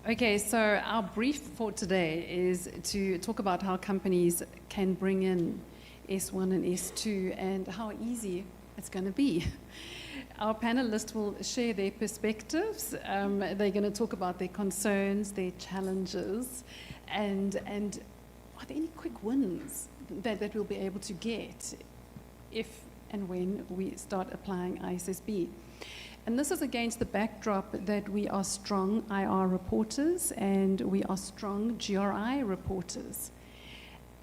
Okay, so our brief for today is to talk about how companies can bring in S1 and S2 and how easy it's going to be. Our panelists will share their perspectives. They're going to talk about their concerns, their challenges, and are there any quick wins that we'll be able to get if and when we start applying ISSB? And this is against the backdrop that we are strong IR reporters and we are strong GRI reporters.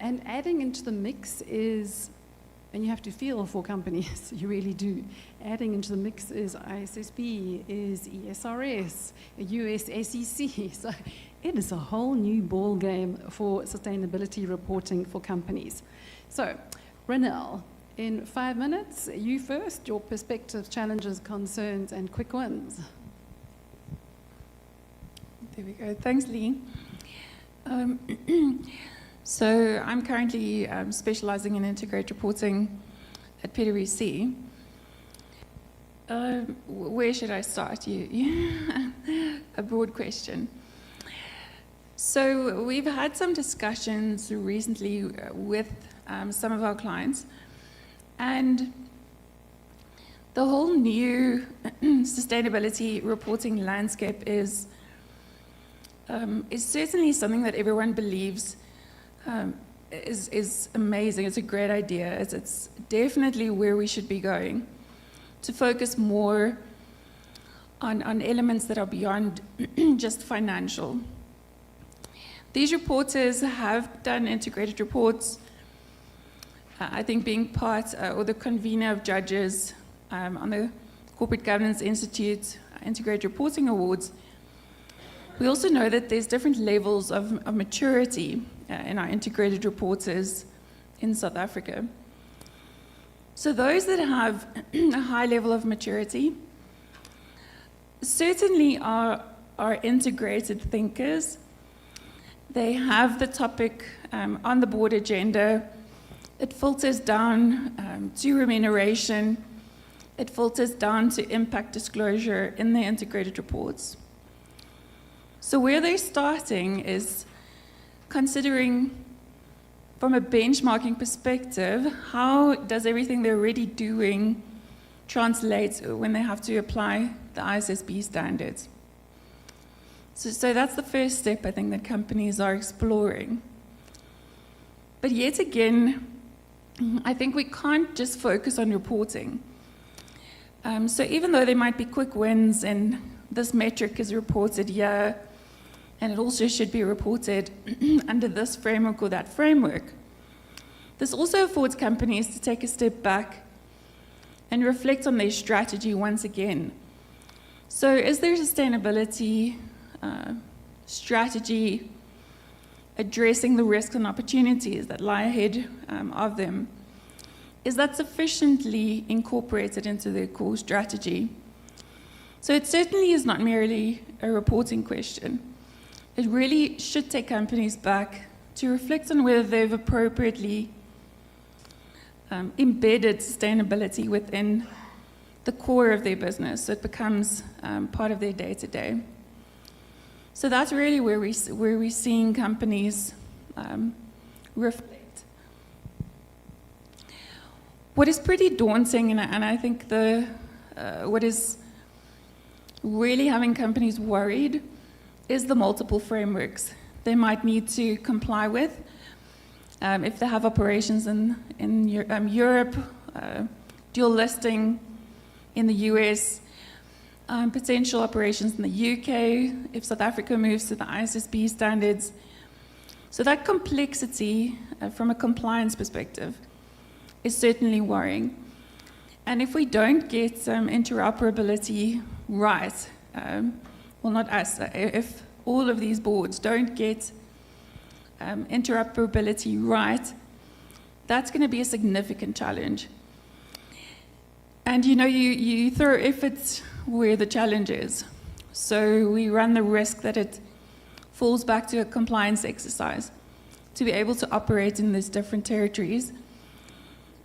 And adding into the mix is, and you have to feel for companies, you really do. Adding into the mix is ISSB, is IFRS, US SEC. So it is a whole new ball game for sustainability reporting for companies. So, Renelle, in 5 minutes, you first, your perspectives, challenges, concerns, and quick wins. There we go. Thanks, Lee. So I'm currently specializing in integrated reporting at PwC. Where should I start? A broad question. So we've had some discussions recently with some of our clients, and the whole new sustainability reporting landscape is certainly something that everyone believes is amazing. It's a great idea. It's definitely where we should be going, to focus more on elements that are beyond just financial. These reporters have done integrated reports. I think being part or the convener of judges on the Corporate Governance Institute Integrated Reporting Awards, we also know that there's different levels of maturity in our integrated reporters in South Africa. So those that have a high level of maturity certainly are integrated thinkers. They have the topic on the board agenda. It filters down to remuneration. It filters down to impact disclosure in the integrated reports. So where they're starting is considering, from a benchmarking perspective, how does everything they're already doing translate when they have to apply the ISSB standards. So that's the first step, I think, that companies are exploring. But yet again, I think we can't just focus on reporting. So even though there might be quick wins and this metric is reported here, and it also should be reported under this framework or that framework, this also affords companies to take a step back and reflect on their strategy once again. So is their sustainability strategy addressing the risks and opportunities that lie ahead of them? Is that sufficiently incorporated into their core strategy? So it certainly is not merely a reporting question. It really should take companies back to reflect on whether they've appropriately embedded sustainability within the core of their business, so it becomes part of their day-to-day. So that's really where we're seeing companies reflect. What is pretty daunting, and I think what is really having companies worried, is the multiple frameworks they might need to comply with. If they have operations in Europe, dual listing in the US, potential operations in the UK, if South Africa moves to the ISSB standards. So that complexity from a compliance perspective is certainly worrying. And if we don't get interoperability right, well, not us, if all of these boards don't get interoperability right, that's going to be a significant challenge. And you throw efforts where the challenge is. So we run the risk that it falls back to a compliance exercise to be able to operate in these different territories.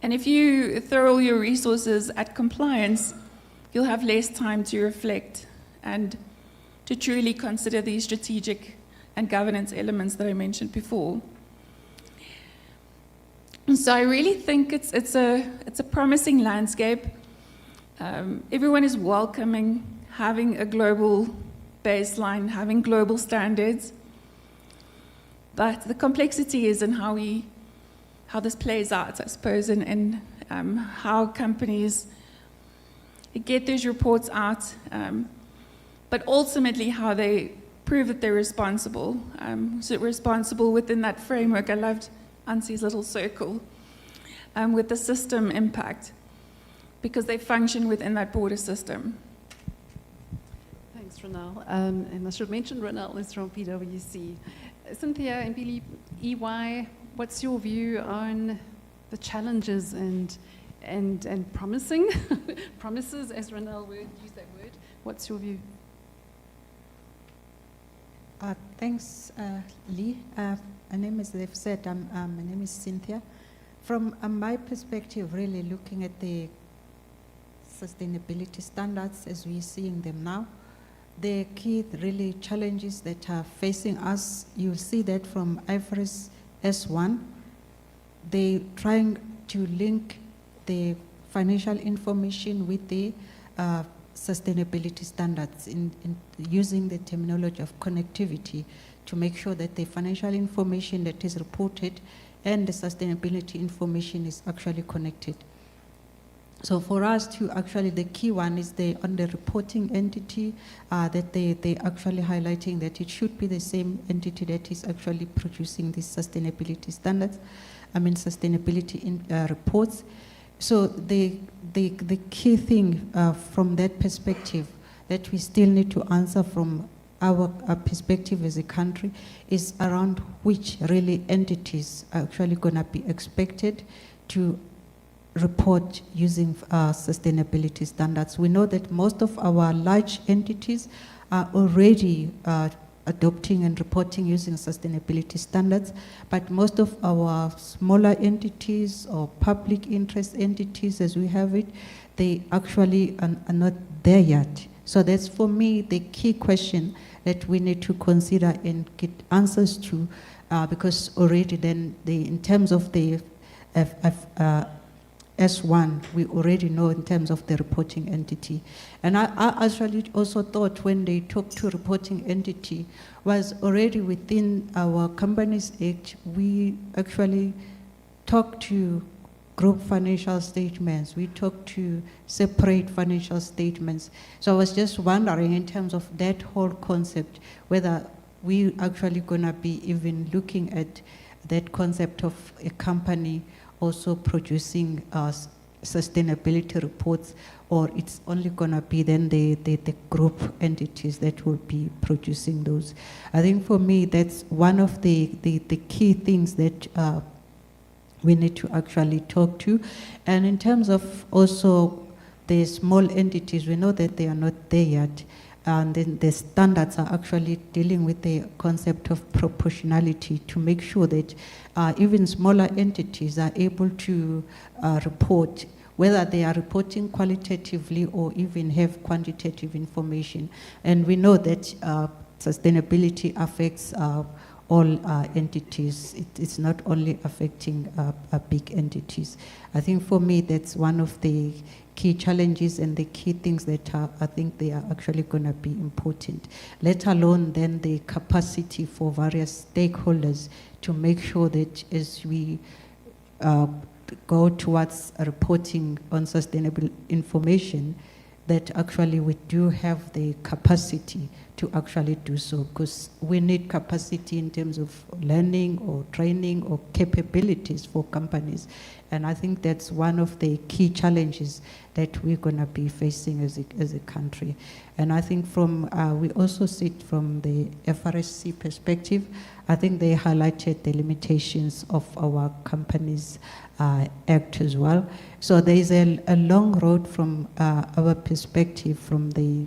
And if you throw all your resources at compliance, you'll have less time to reflect and to truly consider these strategic and governance elements that I mentioned before. So I really think it's a promising landscape. Everyone is welcoming having a global baseline, having global standards. But the complexity is in how this plays out, I suppose, and how companies get those reports out, but ultimately how they prove that they're responsible. So responsible within that framework. I loved Ansie's little circle with the system impact, because they function within that border system. Thanks, Ronelle. And I should mention Ronelle is from PwC. Cynthia and Billy, EY, what's your view on the challenges and promising promises, as Ronelle would use that word? What's your view? Thanks, Lee. My name is, they've said, my name is Cynthia. From my perspective, really looking at the sustainability standards as we're seeing them now, the key really challenges that are facing us, you'll see that from IFRS S1, they're trying to link the financial information with the sustainability standards in using the terminology of connectivity to make sure that the financial information that is reported and the sustainability information is actually connected. So for us to actually, the key one is on the reporting entity, that they actually highlighting that it should be the same entity that is actually producing these sustainability standards, sustainability reports. So the key thing from that perspective that we still need to answer from our perspective as a country is around which really entities are actually going to be expected to report using sustainability standards. We know that most of our large entities are already adopting and reporting using sustainability standards, but most of our smaller entities or public interest entities, as we have it, they actually are not there yet. So that's, for me, the key question that we need to consider and get answers to, because already then, in terms of the S1, we already know in terms of the reporting entity. And I actually also thought when they talk to reporting entity was already within our Companies Act, we actually talk to group financial statements, we talk to separate financial statements. So I was just wondering in terms of that whole concept, whether we actually gonna be even looking at that concept of a company also producing sustainability reports, or it's only going to be then the group entities that will be producing those. I think for me, that's one of the key things that we need to actually talk to. And in terms of also the small entities, we know that they are not there yet. And then the standards are actually dealing with the concept of proportionality to make sure that even smaller entities are able to report, whether they are reporting qualitatively or even have quantitative information. And we know that sustainability affects all entities. It's not only affecting big entities. I think for me, that's one of the key challenges and the key things that I think they are actually going to be important, let alone then the capacity for various stakeholders to make sure that as we go towards reporting on sustainable information, that actually we do have the capacity to actually do so, because we need capacity in terms of learning or training or capabilities for companies. And I think that's one of the key challenges that we're going to be facing as a country. And I think from, we also see it from the FRSC perspective, I think they highlighted the limitations of our Companies Act as well. So there is a long road from our perspective, from the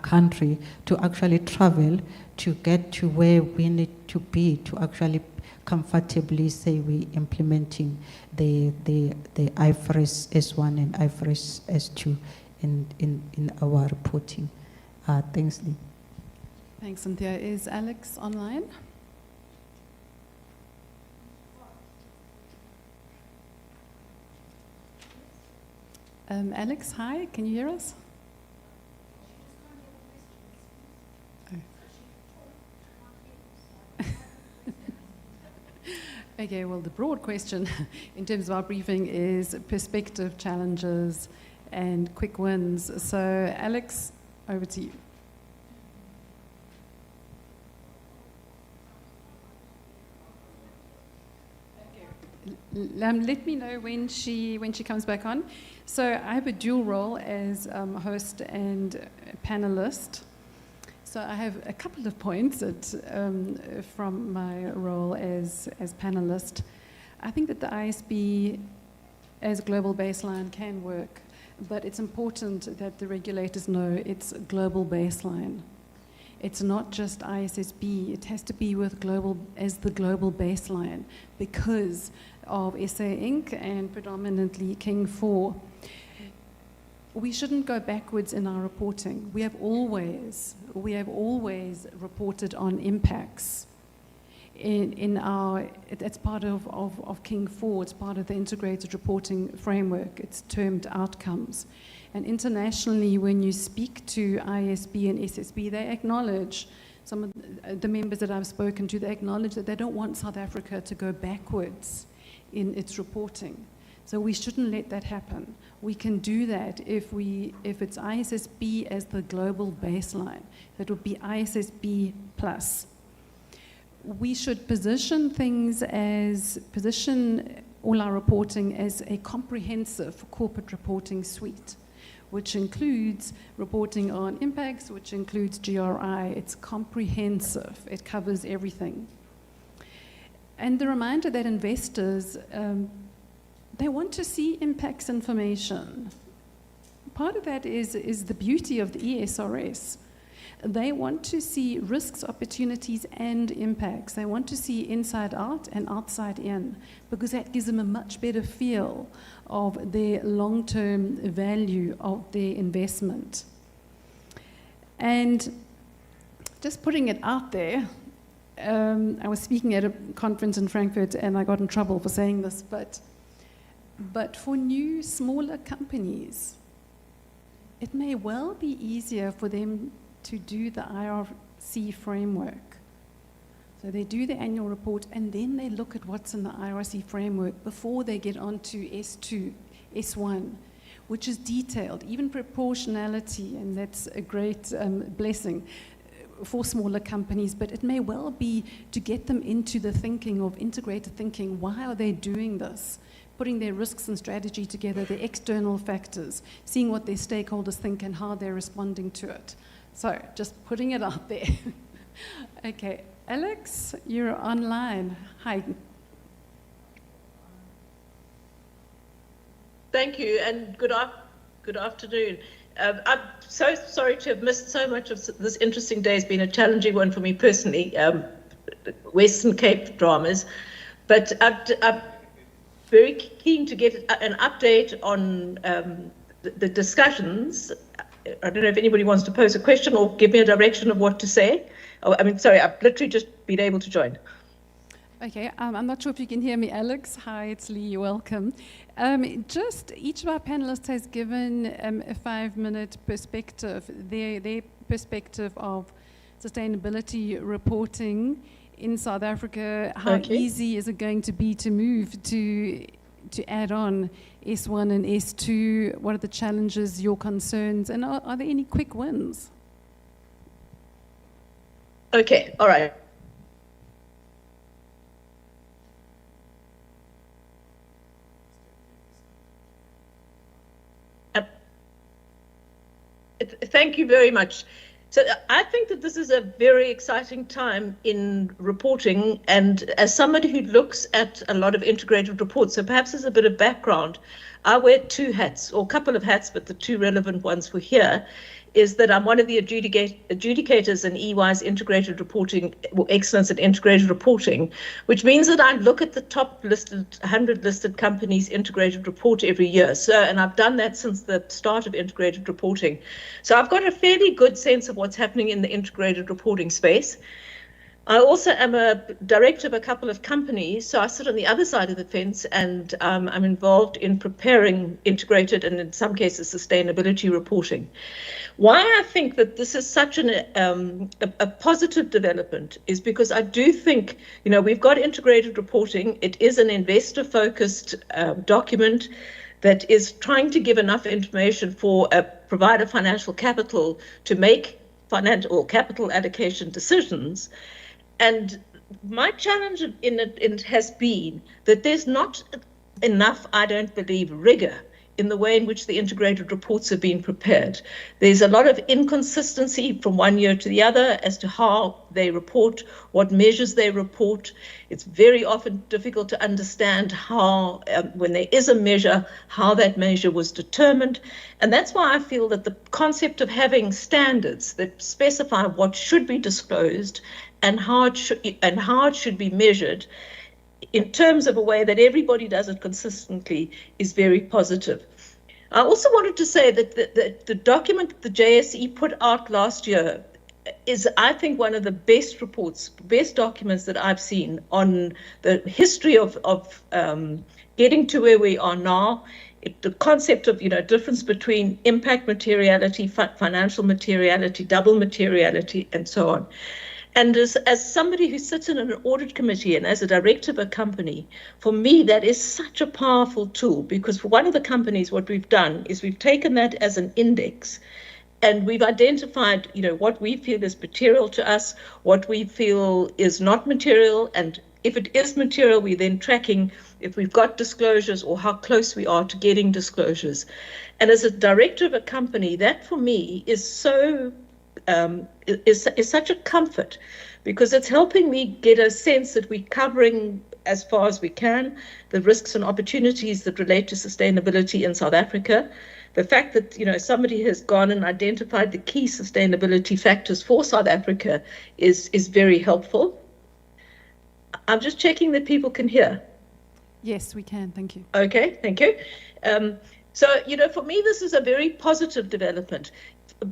country, to actually travel to get to where we need to be to actually comfortably say we implementing the IFRS S1 and IFRS S2 in our reporting. Thanks, Lee. Thanks, Cynthia. Is Alex online? Alex, hi, can you hear us? Okay, well, the broad question in terms of our briefing is perspective, challenges, and quick wins. So, Alex, over to you. Let me know when she comes back on. So I have a dual role as host and panelist. So I have a couple of points from my role as panelist. I think that the ISB as a global baseline can work, but it's important that the regulators know it's a global baseline. It's not just ISSB, it has to be with global as the global baseline because of SA Inc. and predominantly King 4. We shouldn't go backwards in our reporting. We have always reported on impacts. It's part of King 4, it's part of the integrated reporting framework, it's termed outcomes. And internationally, when you speak to ISB and SSB, they acknowledge, some of the members that I've spoken to, they acknowledge that they don't want South Africa to go backwards in its reporting. So we shouldn't let that happen. We can do that if it's ISSB as the global baseline. That would be ISSB plus. We should position all our reporting as a comprehensive corporate reporting suite, which includes reporting on impacts, which includes GRI. It's comprehensive. It covers everything. And the reminder that investors, they want to see impacts information. Part of that is the beauty of the ESRS. They want to see risks, opportunities, and impacts. They want to see inside out and outside in, because that gives them a much better feel of their long-term value of their investment. And just putting it out there, I was speaking at a conference in Frankfurt and I got in trouble for saying this, but for new, smaller companies, it may well be easier for them to do the IRC framework. So they do the annual report and then they look at what's in the IRC framework before they get onto S2, S1, which is detailed, even proportionality, and that's a great blessing for smaller companies, but it may well be to get them into the thinking of integrated thinking. Why are they doing this? Putting their risks and strategy together, their external factors, seeing what their stakeholders think and how they're responding to it. So just putting it out there. Okay, Alex, you're online. Hi. Thank you, and good afternoon. I'm so sorry to have missed so much of this interesting day. It's been a challenging one for me personally, Western Cape dramas. But I'm very keen to get an update on the discussions. I don't know if anybody wants to pose a question or give me a direction of what to say. Oh, I mean, sorry, I've literally just been able to join. Okay, I'm not sure if you can hear me, Alex. Hi, it's Lee, welcome. Just each of our panelists has given a 5-minute perspective, their perspective of sustainability reporting in South Africa. How easy is it going to be to move to add on S1 and S2? What are the challenges, your concerns, and are there any quick wins? Okay, all right. Thank you very much. So I think that this is a very exciting time in reporting, and as somebody who looks at a lot of integrated reports, so perhaps as a bit of background, I wear two hats, or a couple of hats, but the two relevant ones for here is that I'm one of the adjudicators in EY's integrated reporting, excellence in integrated reporting, which means that I look at the top 100 listed companies' integrated report every year. And I've done that since the start of integrated reporting. So I've got a fairly good sense of what's happening in the integrated reporting space. I also am a director of a couple of companies, so I sit on the other side of the fence, and I'm involved in preparing integrated and in some cases sustainability reporting. Why I think that this is such a positive development is because I do think, we've got integrated reporting. It is an investor-focused document that is trying to give enough information for a provider financial capital to make financial or capital allocation decisions. And my challenge in it has been that there's not enough, I don't believe, rigor in the way in which the integrated reports have been prepared. There's a lot of inconsistency from one year to the other as to how they report, what measures they report. It's very often difficult to understand how, when there is a measure, how that measure was determined. And that's why I feel that the concept of having standards that specify what should be disclosed and how it should be measured in terms of a way that everybody does it consistently is very positive. I also wanted to say that the document the JSE put out last year is, I think, one of the best documents that I've seen on the history of getting to where we are now. The concept of, difference between impact materiality, financial materiality, double materiality, and so on. And as somebody who sits in an audit committee and as a director of a company, for me, that is such a powerful tool, because for one of the companies, what we've done is we've taken that as an index and we've identified, what we feel is material to us, what we feel is not material. And if it is material, we're then tracking if we've got disclosures or how close we are to getting disclosures. And as a director of a company, that for me is so is such a comfort, because it's helping me get a sense that we're covering as far as we can the risks and opportunities that relate to sustainability in South Africa. The fact that somebody has gone and identified the key sustainability factors for South Africa is very helpful. I'm just checking that people can hear. Yes, we can. Thank you. Okay, thank you. So for me, this is a very positive development.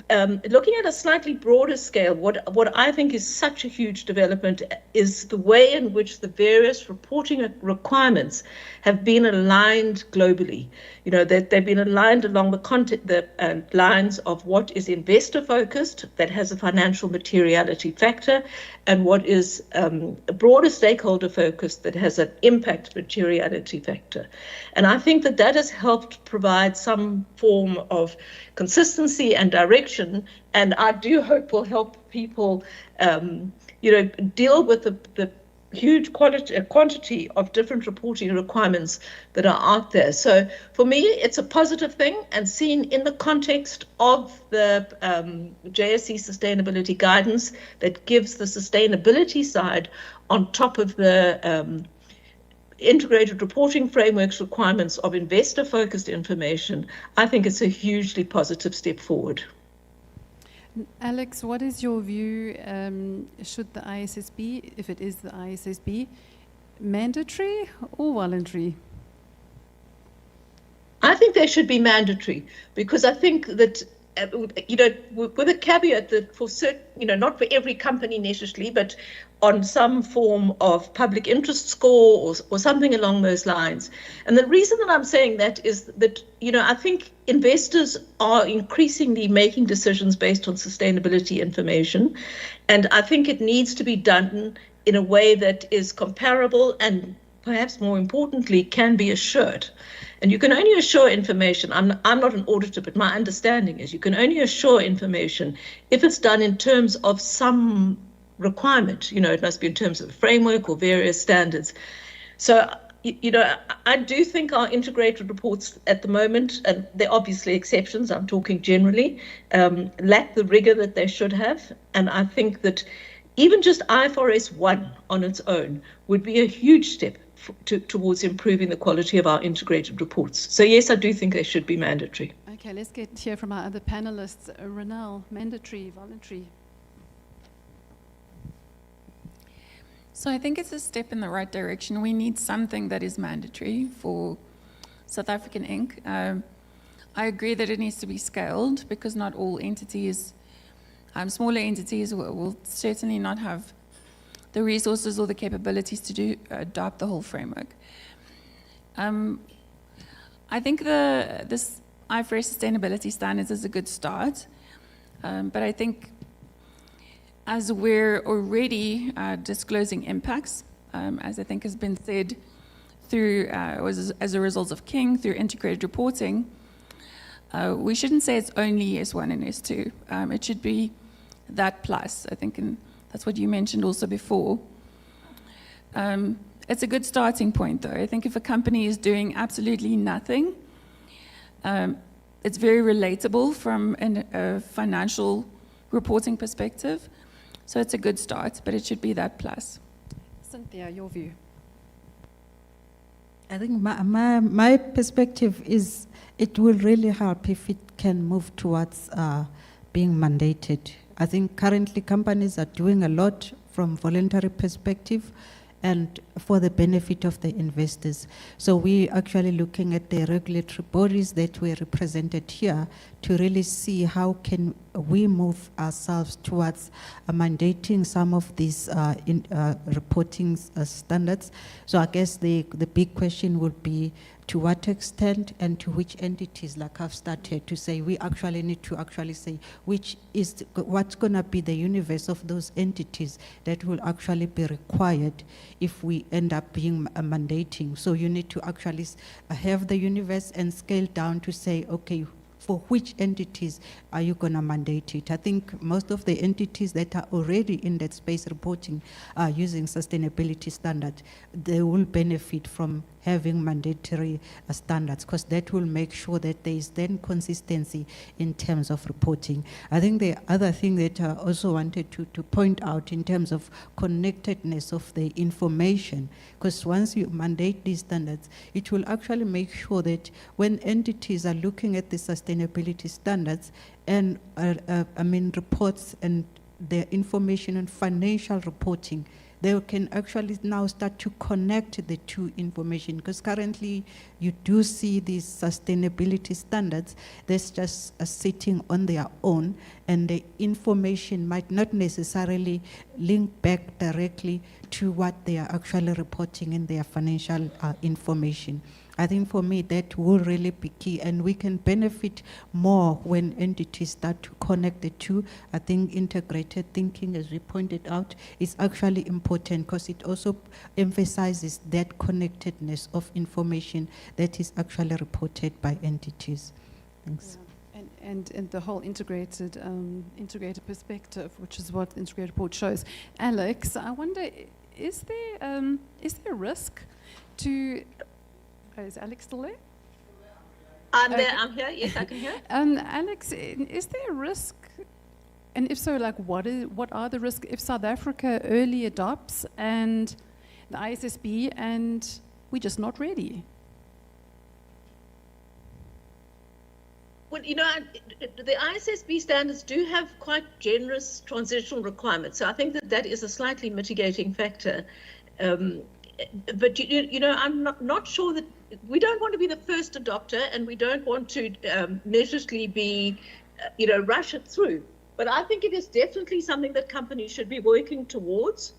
Looking at a slightly broader scale, what I think is such a huge development is the way in which the various reporting requirements have been aligned globally. That they've been aligned along the lines of what is investor focused, that has a financial materiality factor, and what is a broader stakeholder focused, that has an impact materiality factor. And I think that has helped provide some form of consistency and direction, and I do hope will help people, deal with the huge quantity of different reporting requirements that are out there. So for me, it's a positive thing, and seen in the context of the JSE sustainability guidance that gives the sustainability side on top of the integrated reporting frameworks requirements of investor-focused information, I think it's a hugely positive step forward. Alex, what is your view? Should the ISSB, if it is the ISSB, mandatory or voluntary? I think they should be mandatory, because I think that with a caveat that for certain, not for every company necessarily, but on some form of public interest score or something along those lines. And the reason that I'm saying that is that, I think investors are increasingly making decisions based on sustainability information. And I think it needs to be done in a way that is comparable and perhaps more importantly, can be assured. And you can only assure information, I'm not an auditor, but my understanding is you can only assure information if it's done in terms of some requirement. It must be in terms of a framework or various standards. So, I do think our integrated reports at the moment, and there are obviously exceptions, I'm talking generally, lack the rigor that they should have. And I think that even just IFRS 1 on its own would be a huge step towards improving the quality of our integrated reports. So yes, I do think they should be mandatory. Okay. Okay, let's hear from our other panelists. Ronelle, mandatory, voluntary. So I think it's a step in the right direction. We need something that is mandatory for South African Inc. I agree that it needs to be scaled because not all entities, smaller entities will certainly not have the resources or the capabilities to adopt the whole framework. I think this IFRS sustainability standards is a good start, but I think as we're already disclosing impacts, as I think has been said through as a result of King, through integrated reporting, we shouldn't say it's only S1 and S2. It should be that plus, I think, and that's what you mentioned also before. It's a good starting point, though. I think if a company is doing absolutely nothing, it's very relatable from a financial reporting perspective. So it's a good start, but it should be that plus. Cynthia, your view. I think my perspective is it will really help if it can move towards being mandated. I think currently companies are doing a lot from voluntary perspective and for the benefit of the investors. So we actually looking at the regulatory bodies that were represented here to really see how can we move ourselves towards mandating some of these reporting standards. So I guess the big question would be to what extent and to which entities, like I've started to say, we actually need to actually say what's going to be the universe of those entities that will actually be required if we end up being mandating. So you need to actually have the universe and scale down to say, okay, for which entities are you going to mandate it? I think most of the entities that are already in that space reporting are using sustainability standards. They will benefit from having mandatory standards because that will make sure that there is then consistency in terms of reporting. I think the other thing that I also wanted to point out in terms of connectedness of the information, because once you mandate these standards, it will actually make sure that when entities are looking at the sustainability standards and reports and their information and financial reporting, they can actually now start to connect the two information, because currently you do see these sustainability standards that's just sitting on their own, and the information might not necessarily link back directly to what they are actually reporting in their financial information. I think for me that will really be key, and we can benefit more when entities start to connect the two. I think integrated thinking, as we pointed out, is actually important because it also emphasizes that connectedness of information that is actually reported by entities. Thanks. Yeah. And the whole integrated perspective, which is what the integrated report shows. Alex, I wonder, is there a risk to... Oh, is Alex still there? I'm there, I'm here, yes, I can hear. Alex, is there a risk, and if so, like what are the risks if South Africa early adopts and the ISSB and we're just not ready? Well, you know, the ISSB standards do have quite generous transitional requirements, so I think that is a slightly mitigating factor. But you know, I'm not sure that we don't want to be the first adopter, and we don't want to necessarily be, rush it through. But I think it is definitely something that companies should be working towards.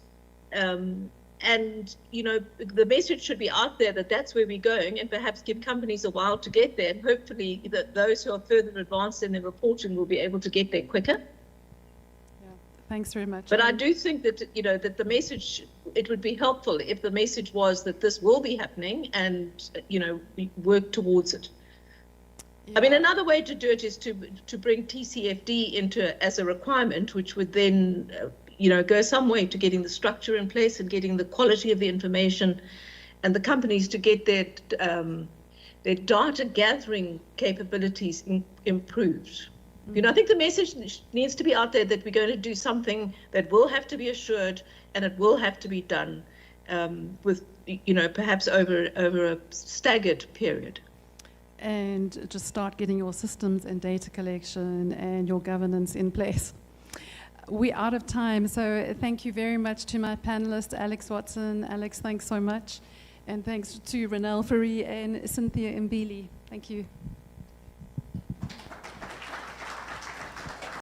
And, the message should be out there that that's where we're going, and perhaps give companies a while to get there. And hopefully those who are further advanced in their reporting will be able to get there quicker. Thanks very much. But I do think that, that the message, it would be helpful if the message was that this will be happening and, we work towards it. Yeah. I mean, another way to do it is to bring TCFD into as a requirement, which would then, go some way to getting the structure in place and getting the quality of the information, and the companies to get their data gathering capabilities improved. I think the message needs to be out there that we're going to do something that will have to be assured, and it will have to be done with, perhaps over a staggered period. and just start getting your systems and data collection and your governance in place. We're out of time, so thank you very much to my panelists, Alex Watson. Alex, thanks so much. And thanks to Renelle Fourie and Cynthia Mbili. Thank you.